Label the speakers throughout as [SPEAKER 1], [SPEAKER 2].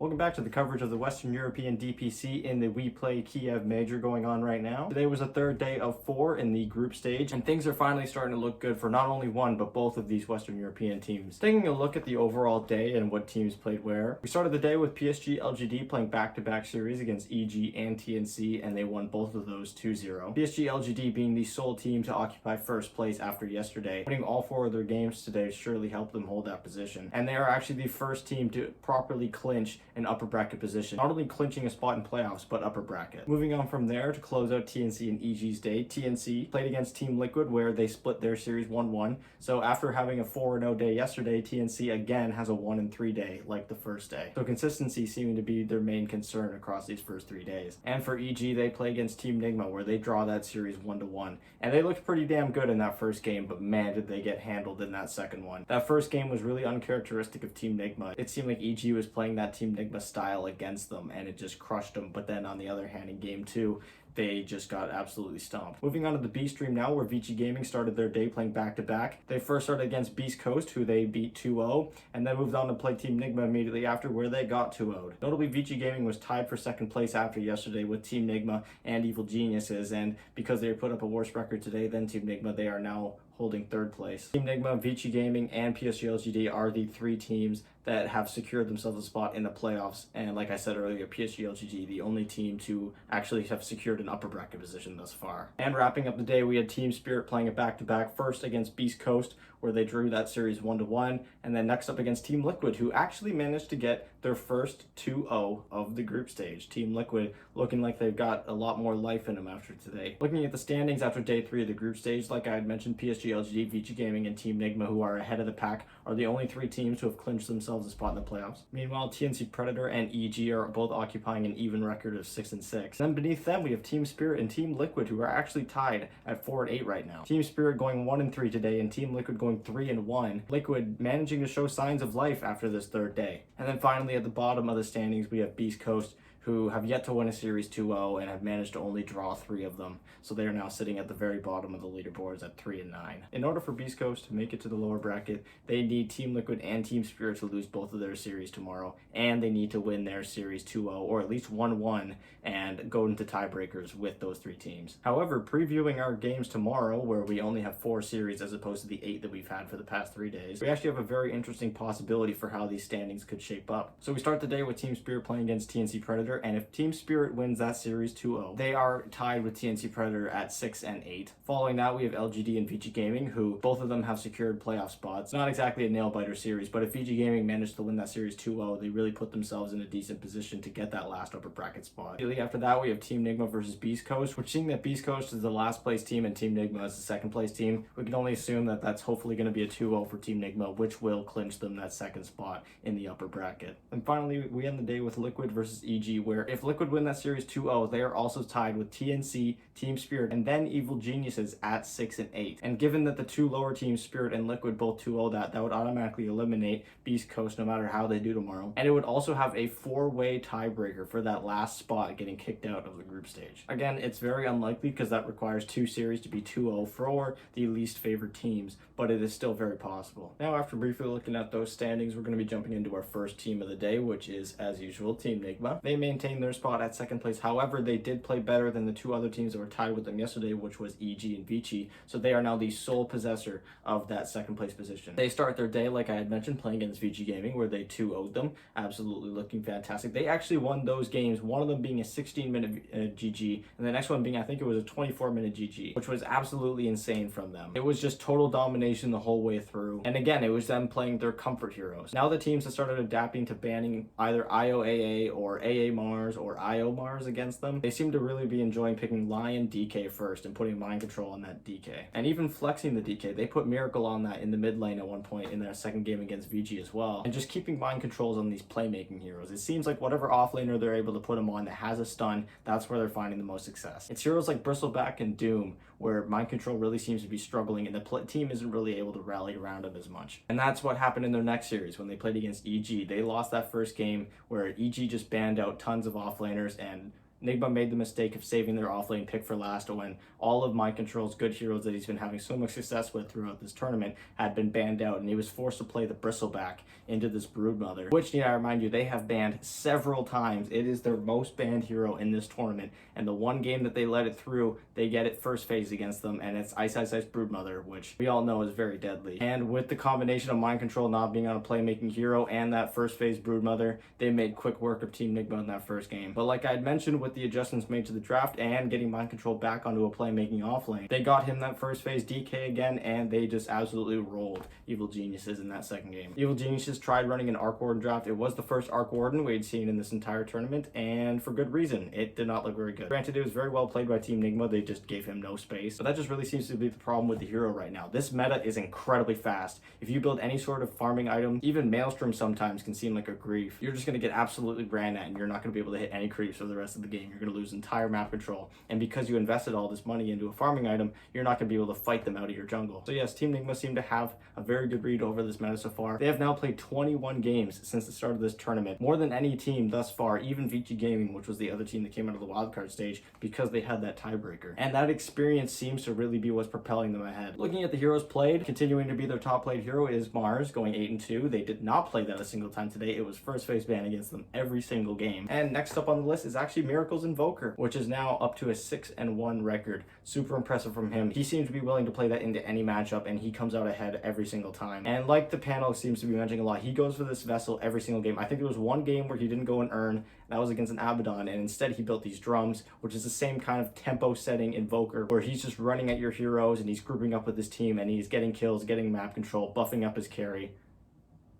[SPEAKER 1] Welcome back to the coverage of the Western European DPC in the WePlay Kiev Major going on right now. Today was the third day of 4 in the group stage, and things are finally starting to look good for not only one, but both of these Western European teams. Taking a look at the overall day and what teams played where, we started the day with PSG LGD playing back-to-back series against EG and TNC, and they won both of those 2-0. PSG LGD being the sole team to occupy first place after yesterday. Winning all 4 of their games today surely helped them hold that position, and they are actually the first team to properly clinch an upper bracket position, not only clinching a spot in playoffs, but upper bracket. Moving on from there to close out TNC and EG's day, TNC played against Team Liquid where they split their series 1-1. So after having a 4-0 day yesterday, TNC again has a 1-3 day like the first day. So consistency seeming to be their main concern across these first 3 days. And for EG, they play against Team Nigma where they draw that series 1-1. And they looked pretty damn good in that first game, but man, did they get handled in that second one. That first game was really uncharacteristic of Team Nigma. It seemed like EG was playing that Team Nigma style against them and it just crushed them. But then on the other hand, in game 2, they just got absolutely stomped. Moving on to the B stream now, where Vici Gaming started their day playing back-to-back. They first started against Beast Coast, who they beat 2-0, and then moved on to play Team Nigma immediately after, where they got 2-0'd. Notably, Vici Gaming was tied for second place after yesterday with Team Nigma and Evil Geniuses, and because they put up a worse record today than Team Nigma, they are now holding third place. Team Nigma, Vici Gaming, and PSG LGD are the 3 teams that have secured themselves a spot in the playoffs. And like I said earlier, PSG LGD, the only team to actually have secured an upper bracket position thus far. And wrapping up the day, we had Team Spirit playing a back-to-back, first against Beast Coast, where they drew that series 1-1, and then next up against Team Liquid, who actually managed to get their first 2-0 of the group stage. Team Liquid looking like they've got a lot more life in them after today. Looking at the standings after day 3 of the group stage, like I had mentioned, PSG LGD, Vici Gaming, and Team Nigma, who are ahead of the pack, are the only 3 teams who have clinched themselves a spot in the playoffs. Meanwhile, TNC Predator and EG are both occupying an even record of 6-6. Then beneath them, we have Team Spirit and Team Liquid, who are actually tied at 4-8 right now. Team Spirit going 1-3 today, and Team Liquid going 3-1. Liquid managing to show signs of life after this third day. And then finally, at the bottom of the standings, we have Beast Coast, who have yet to win a series 2-0 and have managed to only draw 3 of them. So they are now sitting at the very bottom of the leaderboards at 3-9. In order for Beast Coast to make it to the lower bracket, they need Team Liquid and Team Spirit to lose both of their series tomorrow, and they need to win their series 2-0 or at least 1-1 and go into tiebreakers with those 3 teams. However, previewing our games tomorrow, where we only have 4 series as opposed to the 8 that we've had for the past 3 days, we actually have a very interesting possibility for how these standings could shape up. So we start the day with Team Spirit playing against TNC Predator, and if Team Spirit wins that series 2-0, they are tied with TNC Predator at 6-8. Following that, we have LGD and Vici Gaming, who both of them have secured playoff spots. Not exactly a nail-biter series, but if Vici Gaming managed to win that series 2-0, they really put themselves in a decent position to get that last upper bracket spot. Immediately after that, we have Team Nigma versus Beast Coast, which, seeing that Beast Coast is the last place team and Team Nigma is the second place team, we can only assume that that's hopefully going to be a 2-0 for Team Nigma, which will clinch them that second spot in the upper bracket. And finally, we end the day with Liquid versus EG, where if Liquid win that series 2-0, they are also tied with TNC, Team Spirit, and then Evil Geniuses at 6-8. And given that the 2 lower teams, Spirit and Liquid, both 2-0 that would automatically eliminate Beast Coast no matter how they do tomorrow. And it would also have a 4-way tiebreaker for that last spot getting kicked out of the group stage. Again, it's very unlikely because that requires 2 series to be 2-0 for the least favored teams, but it is still very possible. Now, after briefly looking at those standings, we're going to be jumping into our first team of the day, which is, as usual, Team Nigma. They maintain their spot at second place. However, they did play better than the 2 other teams that were tied with them yesterday, which was EG and Vici. So they are now the sole possessor of that second place position. They start their day, like I had mentioned, playing against Vici Gaming, where they 2-0'd them. Absolutely looking fantastic. They actually won those games, one of them being a 16-minute GG, and the next one being, I think it was a 24-minute GG, which was absolutely insane from them. It was just total domination the whole way through. And again, it was them playing their comfort heroes. Now the teams have started adapting to banning either IOAA or AA Mars or IO Mars against them. They seem to really be enjoying picking Lion DK first and putting mind control on that DK. And even flexing the DK. They put Miracle on that in the mid lane at one point in their second game against Vici as well. And just keeping mind controls on these playmaking heroes. It seems like whatever offlaner they're able to put them on that has a stun, that's where they're finding the most success. It's heroes like Bristleback and Doom where mind control really seems to be struggling and the team isn't really able to rally around him as much. And that's what happened in their next series when they played against EG. They lost that first game where EG just banned out tons of offlaners and Nigma made the mistake of saving their offlane pick for last when all of Mind Control's good heroes that he's been having so much success with throughout this tournament had been banned out, and he was forced to play the Bristleback into this Broodmother, which, need I remind you, they have banned several times. It is their most banned hero in this tournament, and the one game that they let it through, they get it first phase against them, and it's Ice Ice Ice Broodmother, which we all know is very deadly. And with the combination of Mind Control not being on a playmaking hero and that first phase Broodmother, they made quick work of Team Nigma in that first game. But like I had mentioned, with the adjustments made to the draft and getting Mind Control back onto a playmaking offlane, they got him that first phase DK again, and they just absolutely rolled Evil Geniuses in that second game. Evil Geniuses tried running an Arc Warden draft. It was the first Arc Warden we had seen in this entire tournament, and for good reason. It did not look very good. Granted, it was very well played by Team Nigma. They just gave him no space. But that just really seems to be the problem with the hero right now. This meta is incredibly fast. If you build any sort of farming item, even Maelstrom sometimes can seem like a grief. You're just going to get absolutely ran at, and you're not going to be able to hit any creeps for the rest of the game. You're going to lose entire map control. And because you invested all this money into a farming item, you're not going to be able to fight them out of your jungle. So yes, Team Nigma seem to have a very good read over this meta so far. They have now played 21 games since the start of this tournament, more than any team thus far, even Vici Gaming, which was the other team that came out of the wildcard stage, because they had that tiebreaker. And that experience seems to really be what's propelling them ahead. Looking at the heroes played, continuing to be their top played hero is Mars, going 8-2. They did not play that a single time today. It was first phase ban against them every single game. And next up on the list is actually Miracle's Invoker, which is now up to a 6-1 record. Super impressive from him. He seems to be willing to play that into any matchup, and he comes out ahead every single time. And like the panel seems to be mentioning a lot, he goes for this Vessel every single game. I think there was one game where he didn't go and earn. That was against an Abaddon, and instead he built these drums, which is the same kind of tempo setting Invoker, where he's just running at your heroes and he's grouping up with his team and he's getting kills, getting map control, buffing up his carry.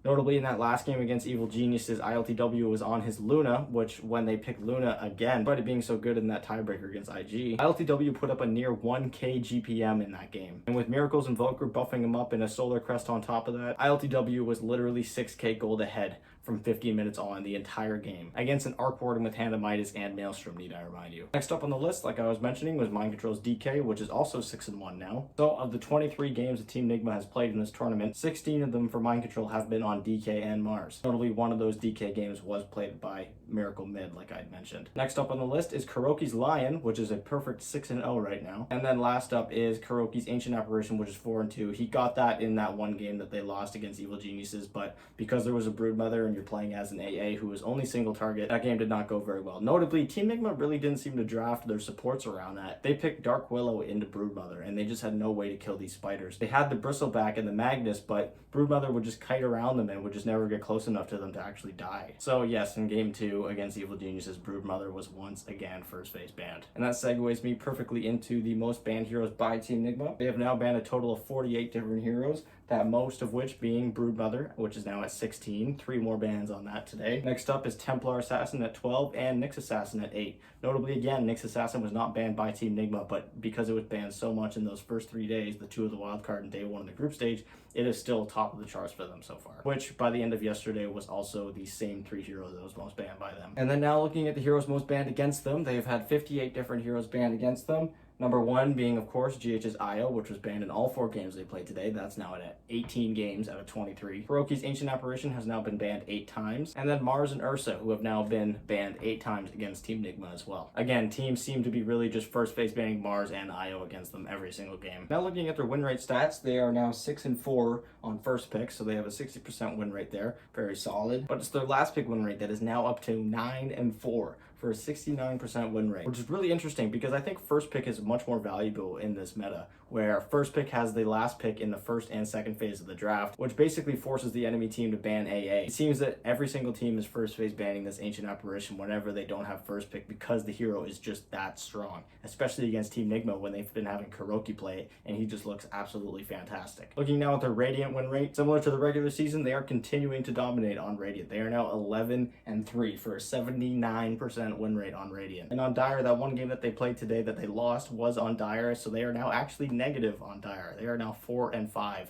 [SPEAKER 1] Notably, in that last game against Evil Geniuses, ILTW was on his Luna, which when they picked Luna again, despite it being so good in that tiebreaker against IG, ILTW put up a near 1k GPM in that game. And with Miracle's Invoker buffing him up and a Solar Crest on top of that, ILTW was literally 6k gold ahead from 15 minutes on the entire game against an Arc Warden with Hand of Midas and Maelstrom, need I remind you. Next up on the list, like I was mentioning, was Mind Control's DK, which is also 6-1 now. So of the 23 games that Team Nigma has played in this tournament, 16 of them for Mind Control have been on DK and Mars. Notably, one of those DK games was played by Miracle Mid, like I mentioned. Next up on the list is Kuroki's Lion, which is a perfect 6-0 right now. And then last up is Kuroki's Ancient Apparition, which is 4-2. He got that in that one game that they lost against Evil Geniuses, but because there was a Broodmother and you're playing as an AA who was only single target, that game did not go very well. Notably, Team Nigma really didn't seem to draft their supports around that. They picked Dark Willow into Broodmother, and they just had no way to kill these spiders. They had the Bristleback and the Magnus, but Broodmother would just kite around them and would just never get close enough to them to actually die. So yes, in game 2 against Evil Geniuses, Broodmother was once again first phase banned. And that segues me perfectly into the most banned heroes by Team Nigma. They have now banned a total of 48 different heroes, that most of which being Broodmother, which is now at 16. 3 more bans on that today. Next up is Templar Assassin at 12 and Nyx Assassin at 8. Notably again, Nyx Assassin was not banned by Team Nigma, but because it was banned so much in those first 3 days, the 2 of the wildcard and day 1 of the group stage, it is still top of the charts for them so far. Which by the end of yesterday was also the same 3 heroes that was most banned by them. And then now looking at the heroes most banned against them, they have had 58 different heroes banned against them. Number 1 being, of course, GH's Io, which was banned in all 4 games they played today. That's now at 18 games out of 23. Kuroki's Ancient Apparition has now been banned 8 times. And then Mars and Ursa, who have now been banned 8 times against Team Nigma as well. Again, teams seem to be really just first phase banning Mars and Io against them every single game. Now looking at their win rate stats, they are now 6-4 on first pick, so they have a 60% win rate there. Very solid. But it's their last pick win rate that is now up to 9-4. For a 69% win rate, which is really interesting because I think first pick is much more valuable in this meta, where first pick has the last pick in the first and second phase of the draft, which basically forces the enemy team to ban AA. It seems that every single team is first phase banning this Ancient Apparition whenever they don't have first pick because the hero is just that strong, especially against Team Nigma when they've been having Kuroki play it, and he just looks absolutely fantastic. Looking now at their Radiant win rate, similar to the regular season, they are continuing to dominate on Radiant. They are now 11-3 for a 79% win rate on Radiant. And on Dire, that one game that they played today that they lost was on Dire, so they are now actually negative on Dire. They are now 4-5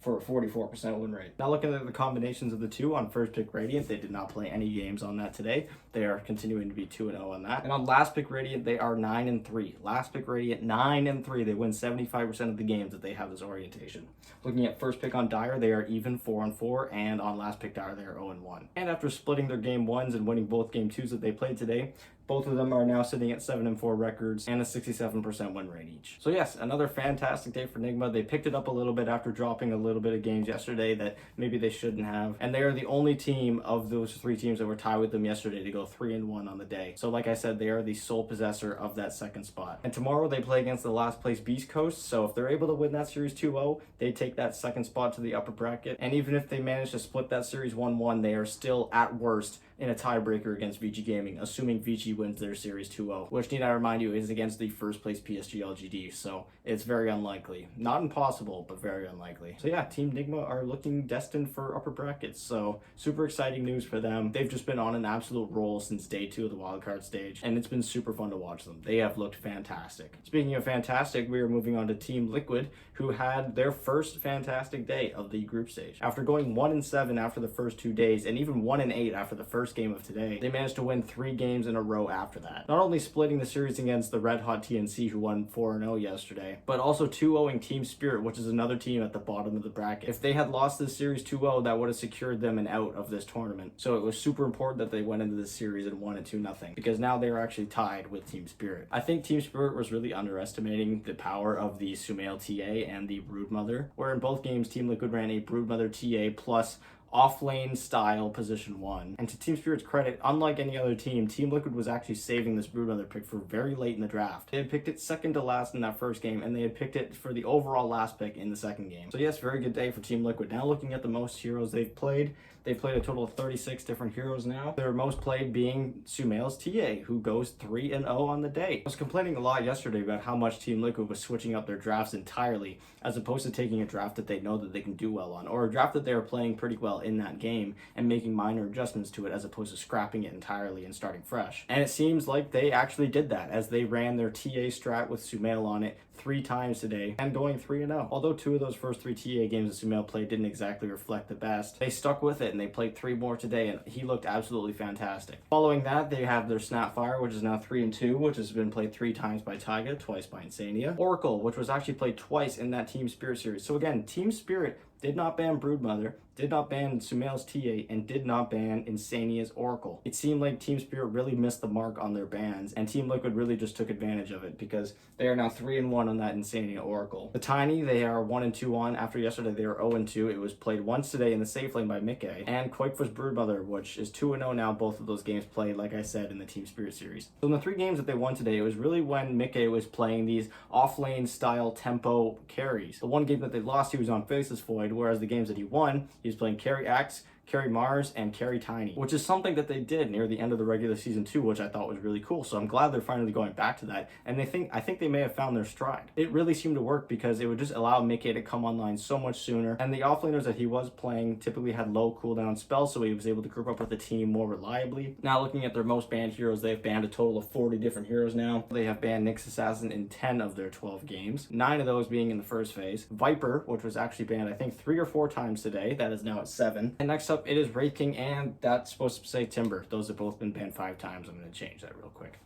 [SPEAKER 1] for a 44% win rate. Now looking at the combinations of the two on first pick Radiant, they did not play any games on that today. They are continuing to be 2-0 on that. And on last pick Radiant, they are 9-3. Last pick Radiant, 9-3. They win 75% of the games that they have this orientation. Looking at first pick on Dire, they are even 4-4, and on last pick Dire, they are 0-1. And after splitting their game ones and winning both game twos that they played today, both of them are now sitting at 7-4 records and a 67% win rate each. So yes, another fantastic day for Nigma. They picked it up a little bit after dropping a little bit of games yesterday that maybe they shouldn't have. And they are the only team of those three teams that were tied with them yesterday to go 3-1 on the day. So like I said, they are the sole possessor of that second spot. And tomorrow they play against the last place Beast Coast. So if they're able to win that series 2-0, they take that second spot to the upper bracket. And even if they manage to split that series 1-1, they are still at worst in a tiebreaker against VG Gaming, assuming VG wins their series 2-0, which need I remind you is against the first place PSG LGD, so it's very unlikely. Not impossible, but very unlikely. So yeah, Team Nigma are looking destined for upper brackets, so super exciting news for them. They've just been on an absolute roll since day 2 of the wildcard stage, and it's been super fun to watch them. They have looked fantastic. Speaking of fantastic, we are moving on to Team Liquid, who had their first fantastic day of the group stage. After going 1-7 after the first 2 days, and even 1-8 after the first game of today, they managed to win 3 games in a row after that. Not only splitting the series against the Red Hot TNC, who won 4-0 yesterday, but also 2-0ing Team Spirit, which is another team at the bottom of the bracket. If they had lost this series 2-0, that would have secured them an out of this tournament. So it was super important that they went into this series and won it 2-0, because now they are actually tied with Team Spirit. I think Team Spirit was really underestimating the power of the Sumail TA and the Broodmother, where in both games Team Liquid ran a Broodmother TA plus off-lane style position 1. And to Team Spirit's credit, unlike any other team, Team Liquid was actually saving this Broodmother pick for very late in the draft. They had picked it second to last in that first game, and they had picked it for the overall last pick in the second game. So yes, very good day for Team Liquid. Now looking at the most heroes they've played a total of 36 different heroes now. Their most played being Sumail's TA, who goes 3-0 on the day. I was complaining a lot yesterday about how much Team Liquid was switching up their drafts entirely, as opposed to taking a draft that they know that they can do well on, or a draft that they are playing pretty well in that game and making minor adjustments to it, as opposed to scrapping it entirely and starting fresh. And it seems like they actually did that, as they ran their TA strat with Sumail on it 3 times today and going 3-0. Although 2 of those first 3 TA games that Sumail played didn't exactly reflect the best, they stuck with it and they played 3 more today, and he looked absolutely fantastic. Following that, they have their Snapfire, which is now 3-2, which has been played 3 times by Taiga, twice by Insania. Oracle, which was actually played twice in that Team Spirit series. So again, Team Spirit did not ban Broodmother, did not ban Sumail's TA, and did not ban Insania's Oracle. It seemed like Team Spirit really missed the mark on their bans, and Team Liquid really just took advantage of it, because they are now 3-1 on that Insania Oracle. The Tiny, they are 1-2 on. After yesterday, they were 0-2. It was played once today in the safe lane by Mickey, and Quakefu's Broodmother, which is 2-0 now, both of those games played, like I said, in the Team Spirit series. So in the 3 games that they won today, it was really when Mickey was playing these off-lane style tempo carries. The one game that they lost, he was on Faceless Void, whereas the games that he won, he was playing Carry Axe, Carry Mars, and Carry Tiny, which is something that they did near the end of the regular season 2, which I thought was really cool. So I'm glad they're finally going back to that, and I think they may have found their stride. It really seemed to work because it would just allow Mickey to come online so much sooner, and the offlaners that he was playing typically had low cooldown spells, so he was able to group up with the team more reliably. Now looking at their most banned heroes, they've banned a total of 40 different heroes now. They have banned Nyx Assassin in 10 of their 12 games, 9 of those being in the first phase. Viper, which was actually banned I think 3 or 4 times today, that is now at 7. And next up it is Wraith King, and that's supposed to say Timber. Those have both been banned 5 times. I'm going to change that real quick.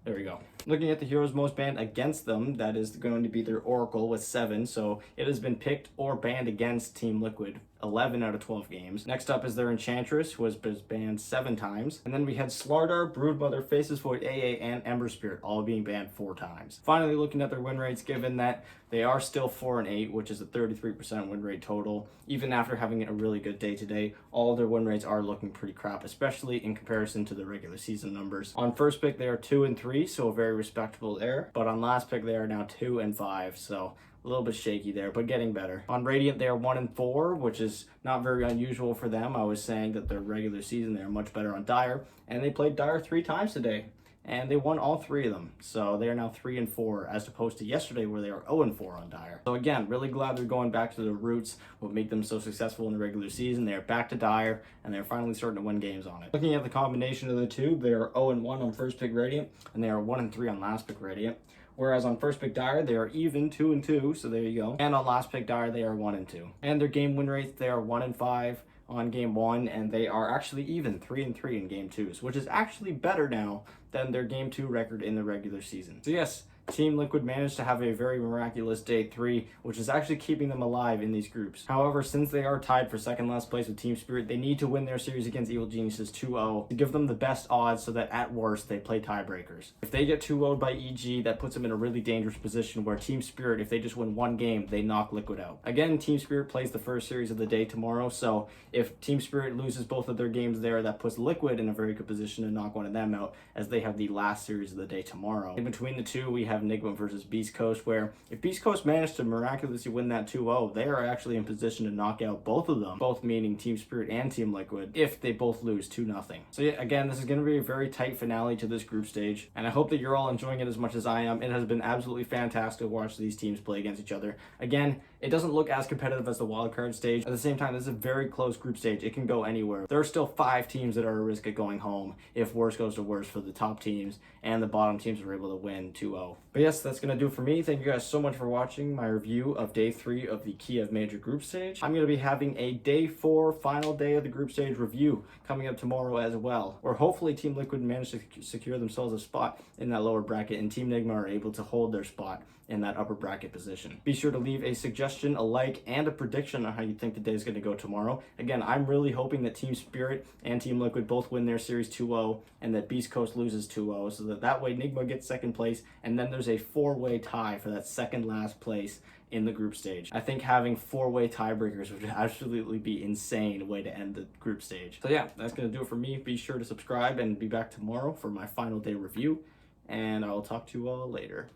[SPEAKER 1] There we go. Looking at the heroes most banned against them, that is going to be their Oracle with 7. So it has been picked or banned against Team Liquid 11 out of 12 games. Next up is their Enchantress, who was banned 7 times. And then we had Slardar, Broodmother, Faceless Void, AA, and Ember Spirit, all being banned 4 times. Finally, looking at their win rates, given that they are still 4-8, which is a 33% win rate total. Even after having a really good day today, all of their win rates are looking pretty crap, especially in comparison to the regular season numbers. On first pick, they are 2-3, so very respectable there. But on last pick, they are now 2-5, so a little bit shaky there, but getting better. On Radiant, they are 1-4, which is not very unusual for them. I was saying that their regular season, they're much better on Dire, and they played Dire 3 times today, and they won all 3 of them. So they are now 3-4, as opposed to yesterday where they were 0-4 on Dire. So again, really glad they're going back to their roots, what made them so successful in the regular season. They're back to Dire, and they're finally starting to win games on it. Looking at the combination of the two, they are 0-1 on first pick Radiant, and they are 1-3 on last pick Radiant. Whereas on first pick dire, they are even 2-2, so there you go. And on last pick dire, they are 1-2. And their game win rates, they are 1-5 on game 1, and they are actually even 3-3 in game 2s, which is actually better now than their game 2 record in the regular season. So yes, Team Liquid managed to have a very miraculous day 3, which is actually keeping them alive in these groups. However, since they are tied for second last place with Team Spirit, they need to win their series against Evil Geniuses 2-0 to give them the best odds so that at worst they play tiebreakers. If they get 2-0'd by EG, that puts them in a really dangerous position where Team Spirit, if they just win one game, they knock Liquid out. Again, Team Spirit plays the first series of the day tomorrow, so if Team Spirit loses both of their games there, that puts Liquid in a very good position to knock one of them out, as they have the last series of the day tomorrow. In between the two, we have Nigma versus Beast Coast, where if Beast Coast managed to miraculously win that 2-0, they are actually in position to knock out both of them, both meaning Team Spirit and Team Liquid, if they both lose 2-0. So yeah, again, this is going to be a very tight finale to this group stage, and I hope that you're all enjoying it as much as I am. It has been absolutely fantastic to watch these teams play against each other. Again, it doesn't look as competitive as the wildcard stage. At the same time, this is a very close group stage. It can go anywhere. There are still 5 teams that are at risk of going home if worse goes to worse for the top teams, and the bottom teams are able to win 2-0. But yes, that's going to do it for me. Thank you guys so much for watching my review of day 3 of the Kiev Major group stage. I'm going to be having a day 4 final day of the group stage review coming up tomorrow as well, where hopefully Team Liquid managed to secure themselves a spot in that lower bracket, and Team Nigma are able to hold their spot in that upper bracket position. Be sure to leave a suggestion, a like, and a prediction on how you think the day is going to go tomorrow. Again, I'm really hoping that Team Spirit and Team Liquid both win their series 2-0, and that Beast Coast loses 2-0, so that way Nigma gets second place, and then there's a 4-way tie for that second last place in the group stage. I think having 4-way tiebreakers would absolutely be insane way to end the group stage. So yeah, that's going to do it for me. Be sure to subscribe and be back tomorrow for my final day review, and I'll talk to you all later.